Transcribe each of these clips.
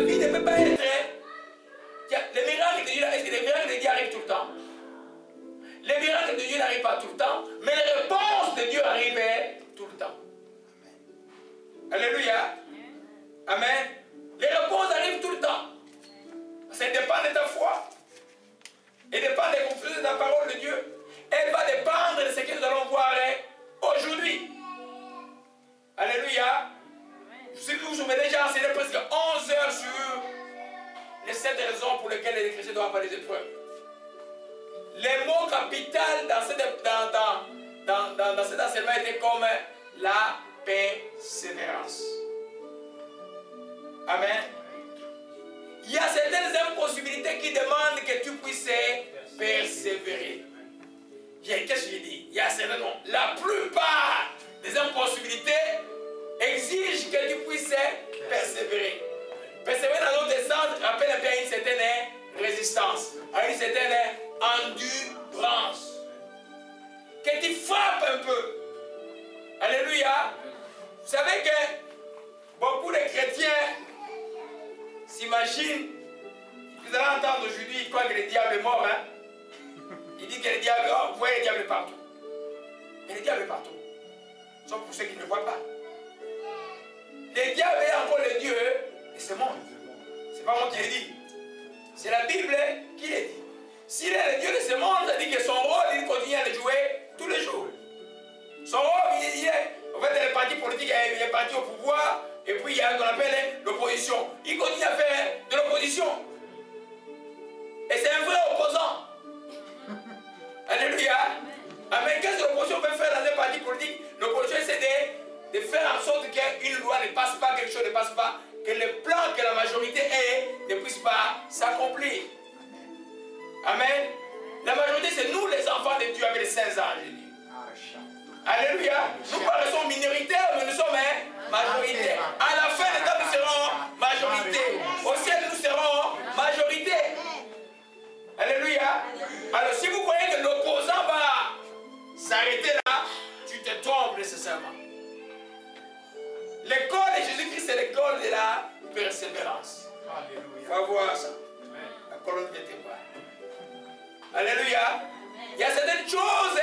vie ne peut pas être... Les miracles de Dieu, est-ce que les miracles de Dieu arrivent tout le temps? Les miracles de Dieu n'arrivent pas tout le temps, mais les réponses de Dieu arrivent tout le temps. Alléluia. Amen. Les réponses arrivent tout le temps. Ça dépend de ta foi. Et dépend des confusions de la parole de Dieu. Elle va dépendre de ce que nous allons voir aujourd'hui. Alléluia. Je m'ai déjà enseigné presque 11 heures sur les 7 raisons pour lesquelles les chrétiens doivent avoir des épreuves. Les mots capitaux dans cet enseignement étaient comme la persévérance. Amen. Il y a certaines impossibilités qui demandent que tu puisses persévérer. Qu'est-ce que j'ai dit? Il y a certaines noms. La plupart des impossibilités exigent que tu puisses persévérer. Persévérer dans notre sens rappelle un peu une certaine résistance, à une certaine endurance. Que tu frappes un peu. Alléluia. Vous savez que beaucoup de chrétiens s'imaginent, vous allez entendre aujourd'hui, ils croient que le diable est mort. Hein? Il dit que le diable, oh, vous voyez le diable partout. Mais le diable est partout. Sauf pour ceux qui ne le voient pas. Le diable est encore le Dieu de ce monde. Ce n'est pas moi qui l'ai dit. C'est la Bible qui l'a dit. S'il est le Dieu de ce monde, ça dit que son rôle, il continue à le jouer tous les jours. Son rôle, il est, en fait, les partis politiques, il est parti au pouvoir, et puis il y a ce qu'on appelle l'opposition. Il continue à faire de l'opposition. Et c'est un vrai opposant. Alléluia. Amen. Qu'est-ce que l'opposition peut faire dans un parti politique? L'opposition, c'est de faire en sorte qu'une loi ne passe pas, quelque chose ne passe pas, que le plan que la majorité ait ne puisse pas s'accomplir. Amen. La majorité, c'est nous les enfants de Dieu avec les 16 ans, je dis. Alléluia. Nous paraissons minoritaires, mais nous sommes majoritaires. À la fin des temps, nous serons majorité. Au ciel, nous serons majorité. Alléluia. Alors, si vous croyez que l'opposant va s'arrêter là, tu te trompes nécessairement. L'école de Jésus-Christ, c'est l'école de la persévérance. Il faut voir ça. La colonne de témoin. Alléluia. Il y a certaines choses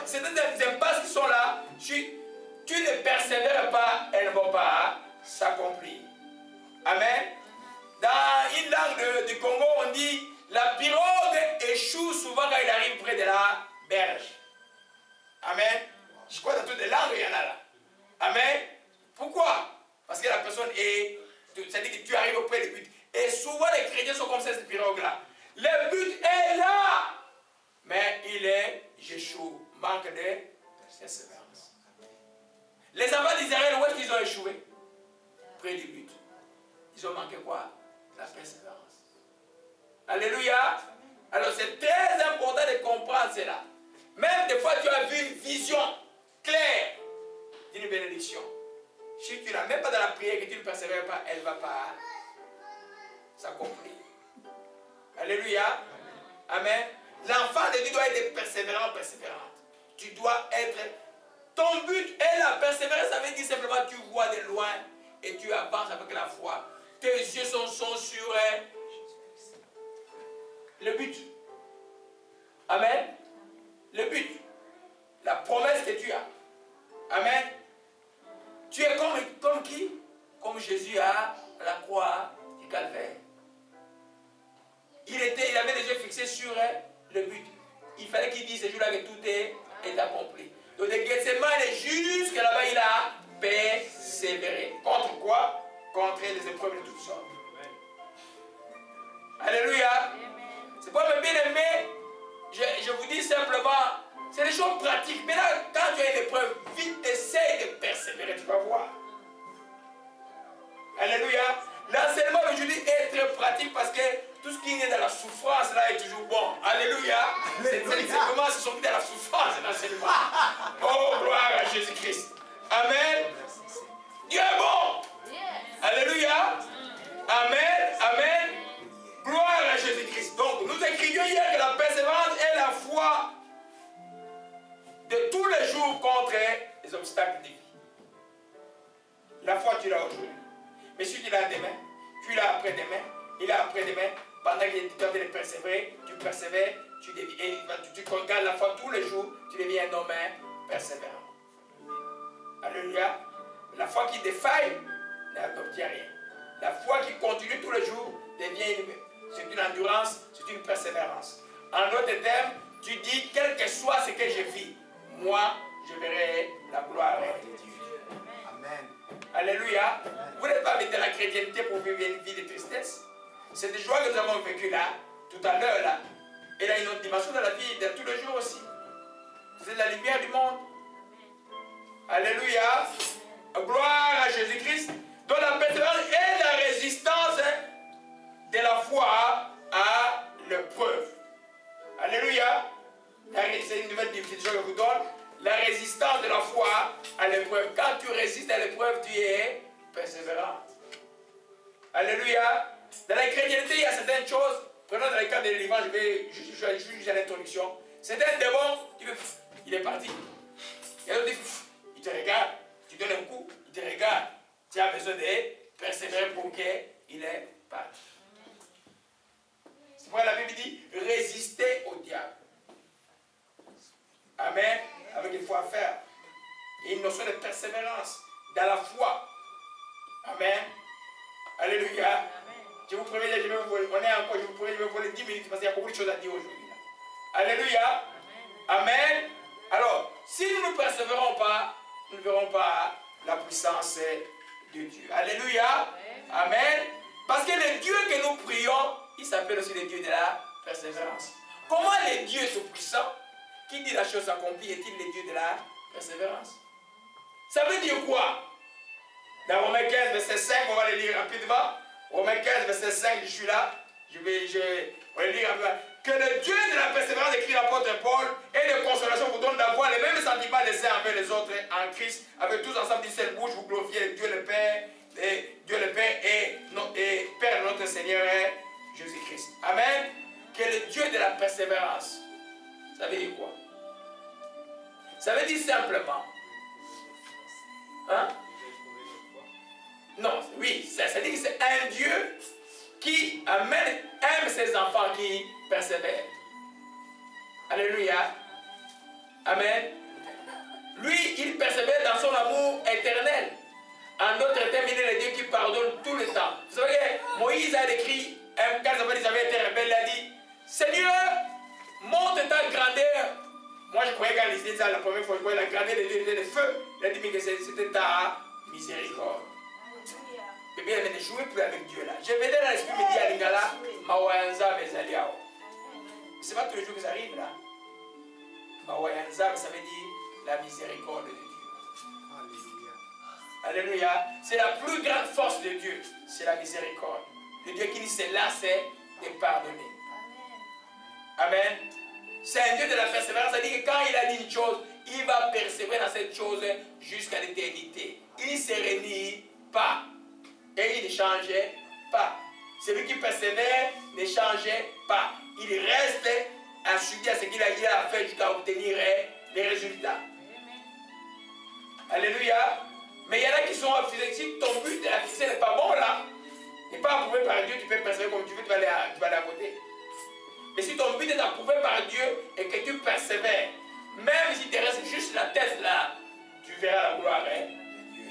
certaines impasses qui sont là. Tu ne persévères pas, elles ne vont pas s'accomplir. Amen. Dans une langue du Congo, on dit la pirogue échoue souvent quand il arrive près de la berge. Amen. Je crois que dans toutes les langues, il y en a là. Amen. Pourquoi? Parce que la personne est... C'est-à-dire que tu arrives auprès du but. Et souvent, les chrétiens sont comme cette pirogue-là. Le but est là. Mais il est, j'échoue, manque de persévérance. Les enfants d'Israël, où est-ce qu'ils ont échoué? Près du but. Ils ont manqué quoi? La persévérance. Alléluia. Alors c'est très important de comprendre cela. Même des fois tu as vu une vision claire d'une bénédiction. Si tu n'as même pas dans la prière que tu ne persévères pas, elle ne va pas s'accomplir. Alléluia. Amen. L'enfant de Dieu doit être persévérant, persévérante. Tu dois être... Ton but est la persévérance, ça veut dire simplement que tu vois de loin et tu avances avec la foi. Tes yeux sont sur le but. Amen. Le but. La promesse que tu as. Amen. Tu es comme qui? Comme Jésus à la croix du Calvaire. Il avait les yeux fixés sur le but. Il fallait qu'il dise ce jour-là que tout est accompli. Donc de Gethsemane jusqu'à là-bas, il a persévéré. Contre quoi? Contre les épreuves de toutes sortes. Alléluia. C'est pas me bien aimé. Je vous dis simplement, c'est des choses pratiques. Mais là, quand tu as une épreuve, vite, essaye de persévérer, tu vas voir. Alléluia. L'enseignement d'aujourd'hui est très pratique parce que tout ce qui est dans la souffrance là est toujours bon. Alléluia. C'est comment se sont mis dans la souffrance l'enseignement. Oh, gloire à Jésus-Christ. Amen. Dieu est bon. Alléluia. Amen. Amen. Gloire à Jésus-Christ. Donc, nous écrivions hier que la persévérance est la foi de tous les jours contre les obstacles de vie. La foi, tu l'as aujourd'hui. Mais si tu l'as demain, Tu l'as après-demain, il a après-demain. Pendant que tu es en train de persévérer, tu persévères, tu regardes la foi tous les jours, tu deviens un homme persévérant. Alléluia. La foi qui défaille n'obtient rien. La foi qui continue tous les jours c'est une endurance, c'est une persévérance. En d'autres termes, tu dis, quel que soit ce que je vis, moi, je verrai la gloire de Dieu. Amen. Alléluia. Amen. Vous n'êtes pas venu de la chrétienté pour vivre une vie de tristesse. C'est des joies que nous avons vécues là, tout à l'heure là. Et là, une autre dimension de la vie de tous les jours aussi. C'est la lumière du monde. Alléluia. Gloire à Jésus-Christ. Donc la persévérance est la résistance de la foi à l'épreuve. Alléluia. C'est une nouvelle définition que je vous donne. La résistance de la foi à l'épreuve. Quand tu résistes à l'épreuve, tu es persévérant. Alléluia. Dans la chrétienté, il y a certaines choses. Prenons dans le cas de délivrance, je vais juste à l'introduction. Certains démons, il est parti. Il y a d'autres, il te regarde. Tu donnes un coup, il te regarde. Tu as besoin de persévérer pour qu'il est parti. C'est pourquoi la Bible dit résister au diable. Amen. Avec une foi ferme. Et une notion de persévérance dans la foi. Amen. Alléluia. Amen. Je vous promets, je vais vous voler 10 minutes parce qu'il y a beaucoup de choses à dire aujourd'hui. Alléluia. Amen. Amen. Alors, si nous ne persévérons pas, nous ne verrons pas la puissance de Dieu. Alléluia. Amen. Amen. Parce que le Dieu que nous prions, il s'appelle aussi le Dieu de la persévérance. Comment le Dieu tout-puissant, qui dit la chose accomplie, est-il le Dieu de la persévérance? Ça veut dire quoi? Dans Romains 15, verset 5, on va le lire rapidement. Romains 15, verset 5, je suis là. On va le lire rapidement. Que le Dieu de la persévérance, écrit l'apôtre Paul, et de consolation vous donne d'avoir les mêmes sentiments les uns envers les autres en Christ, avec tous ensemble d'une seule bouche, vous glorifiez Dieu le Père, et Père de notre Seigneur Jésus-Christ. Amen. Que le Dieu de la persévérance. Ça veut dire quoi? Ça veut dire simplement. Hein? Non, oui, ça dit que c'est un Dieu qui aime ses enfants qui persévèrent. Alléluia. Amen. Lui, il persévère dans son amour éternel. En d'autres termes, il est le Dieu qui pardonne tout le temps. Vous savez, Moïse a écrit, quand ils avaient été rebelles, il a dit, Seigneur, montre ta grandeur. Moi, je croyais quand il disait ça la première fois, je croyais la grandeur de Dieu était le feu. Il a dit, mais que c'était ta miséricorde. Mais bien, ne jouez plus avec Dieu là. Je venais dans l'esprit, me dit à Lingala, Mawayanza, mes aliaos. C'est pas tous les jours que ça arrive là. Mawayanza, ça veut dire la miséricorde de Dieu. Alléluia. Alléluia. C'est la plus grande force de Dieu. C'est la miséricorde. Le Dieu qui dit c'est là, c'est de pardonner. Amen. C'est un Dieu de la persévérance. C'est-à-dire que quand il a dit une chose, il va persévérer dans cette chose jusqu'à l'éternité. Il ne se renie pas. Et il ne changeait pas. Celui qui persévère ne changeait pas. Il reste assujetti à ce qu'il a fait jusqu'à obtenir les résultats. Alléluia. Mais il y en a qui sont refusés. Si ton but n'est pas bon là, n'est pas approuvé par Dieu, tu peux persévérer comme tu veux, tu vas aller à côté. Mais si ton but est approuvé par Dieu et que tu persévères, même si tu restes juste la tête là, tu verras la gloire de Dieu.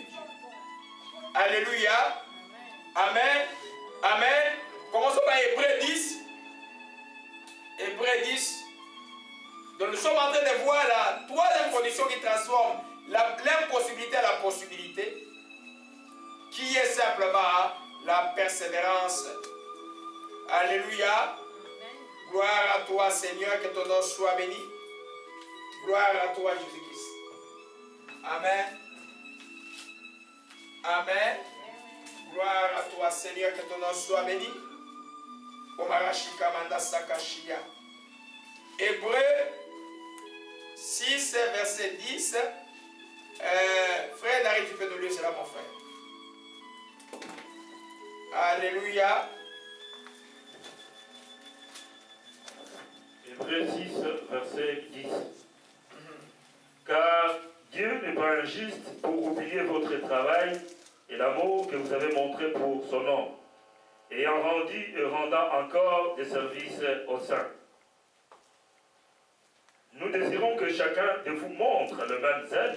Alléluia. Amen. Amen. Commençons par Hébreux 10. Hébreux 10. Donc nous sommes en train de voir la troisième condition qui transforme l'impossibilité à la possibilité, qui est simplement la persévérance. Alléluia. Gloire à toi, Seigneur, que ton nom soit béni. Gloire à toi, Jésus-Christ. Amen. Amen. Gloire à toi, Seigneur, que ton nom soit béni. Hébreux 6, verset 10. Frère Dari, tu peux nous lire cela, mon frère. Alléluia. Hébreux 6, verset 10. Car Dieu n'est pas injuste pour oublier votre travail et l'amour que vous avez montré pour son nom, et en rendant encore des services aux saints. Nous désirons que chacun de vous montre le même zèle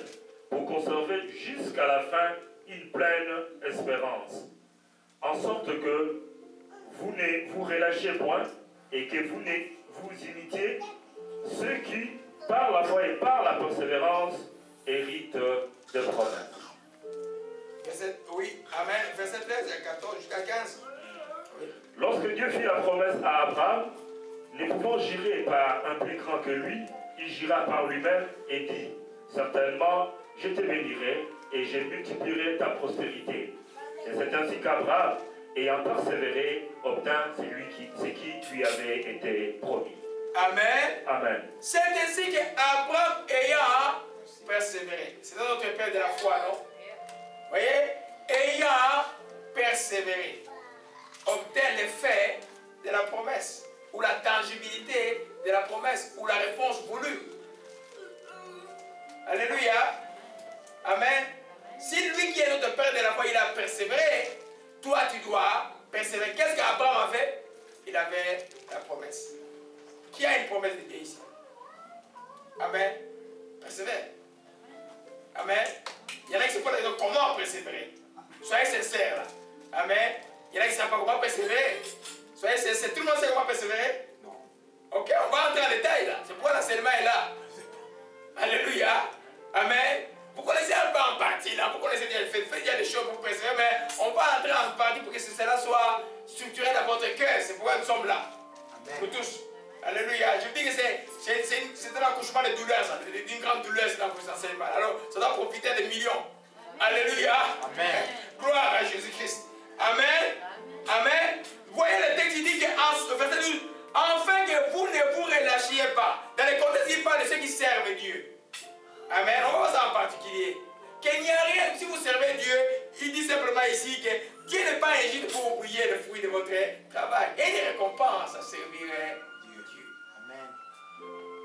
pour conserver jusqu'à la fin une pleine espérance, en sorte que vous ne vous relâchez point et que vous imitiez ceux qui, par la foi et par la persévérance, héritent de promesses. Oui, Amen. Verset 13 à 14 jusqu'à 15. Oui. Lorsque Dieu fit la promesse à Abraham, ne pouvant jurer par un plus grand que lui, il jura par lui-même et dit, certainement, je te bénirai et je multiplierai ta prospérité. Et c'est ainsi qu'Abraham, ayant persévéré, obtint ce qui lui avait été promis. Amen. Amen. C'est ainsi qu'Abraham ayant persévéré. C'est notre Père de la foi, non? Vous voyez? Ayant persévéré, obtint l'effet de la promesse, ou la tangibilité de la promesse, ou la réponse voulue. Alléluia. Amen. Si lui qui est notre Père de la foi, il a persévéré, toi tu dois persévérer. Qu'est-ce qu'Abraham a fait? Il avait la promesse. Qui a une promesse de Dieu ici? Amen. Persévère. Amen. Il y en a qui se posent la question, comment persévérer? Soyez sincères là. Amen. Il y en a qui ne savent pas comment persévérer. Soyez sincères. Tout le monde sait comment persévérer? Non. Ok, on va entrer en détail là. C'est pourquoi l'enseignement est là. Alléluia. Amen. Vous connaissez un peu en partie là. Vous connaissez déjà le fait. Il y a des choses pour persévérer, mais on va entrer en partie pour que cela soit structuré dans votre cœur. C'est pourquoi nous sommes là. Amen. Pour tous. Alléluia. Je vous dis que c'est un accouchement de douleur, d'une grande douleur dans vos enseignements. Alors, ça doit profiter des millions. Alléluia. Amen. Gloire à Jésus-Christ. Amen. Amen. Vous voyez le texte, il dit que verset 12, enfin que vous ne vous relâchiez pas. Dans le contexte, il parle de ceux qui servent Dieu. Amen. On va voir ça en particulier. Qu'il n'y a rien, si vous servez Dieu, il dit simplement ici que Dieu n'est pas injuste pour oublier le fruit de votre travail. Et il récompense à servir Dieu. Amen.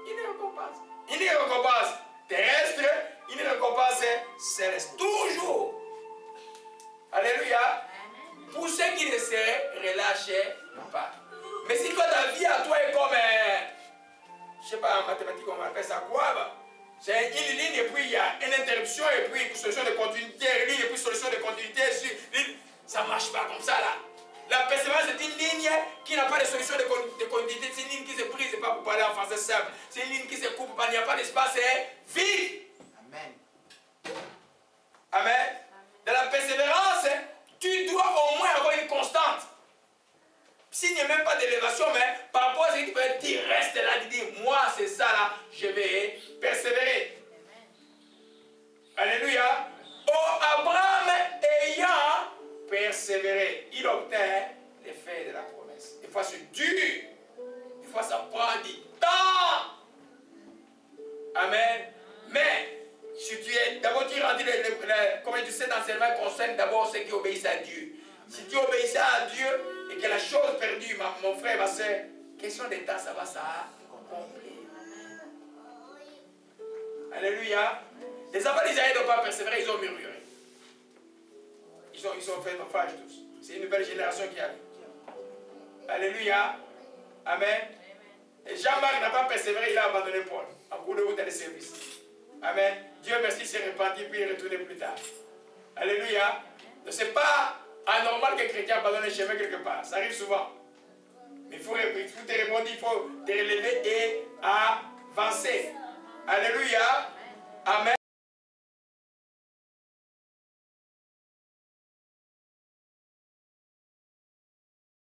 Il ne récompense. Il ne récompense terrestre, il ne récompense céleste. Toujours. Alléluia. Pour ceux qui ne se relâchent pas. Mais si toi, ta vie à toi est comme, je ne sais pas, en mathématiques, on appelle ça quoi? Bah? C'est une ligne et puis il y a une interruption et puis une solution de continuité, une ligne et puis solution de continuité. Ça ne marche pas comme ça là. La persévérance est une ligne qui n'a pas de solution de continuité. C'est une ligne qui se brise, pas pour parler en français simple. C'est une ligne qui se coupe, il n'y a pas d'espace, c'est vide. Amen. Amen. Dans la persévérance, tu dois au moins avoir une constante. S'il n'y a même pas d'élévation, mais par rapport à ce que tu peux dire, reste là, tu dis, moi c'est ça là, je vais persévérer. Alléluia. Oh, Abraham ayant persévéré, il obtint l'effet de la promesse. Des fois c'est dur, des fois ça prend du temps. Amen. Mais si tu es, d'abord tu rendis comme tu sais, l'enseignement concerne d'abord ceux qui obéissent à Dieu. Si tu obéissais à Dieu et que la chose perdue, mon frère, ma soeur, question de temps, ça va s'accomplir. Alléluia. Les enfants d'Israël n'ont pas persévéré, ils ont murmuré. Ils ont fait naufrage tous. C'est une nouvelle génération qui arrive. Alléluia. Amen. Et Jean-Marc n'a pas persévéré, il a abandonné Paul en cours de route à des services. Amen. Dieu merci, s'est répandu puis il est retourné plus tard. Alléluia. Ce n'est pas anormal qu'un chrétien abandonne le chemin quelque part. Ça arrive souvent. Mais il faut te répondre, il faut te relever et avancer. Alléluia. Amen.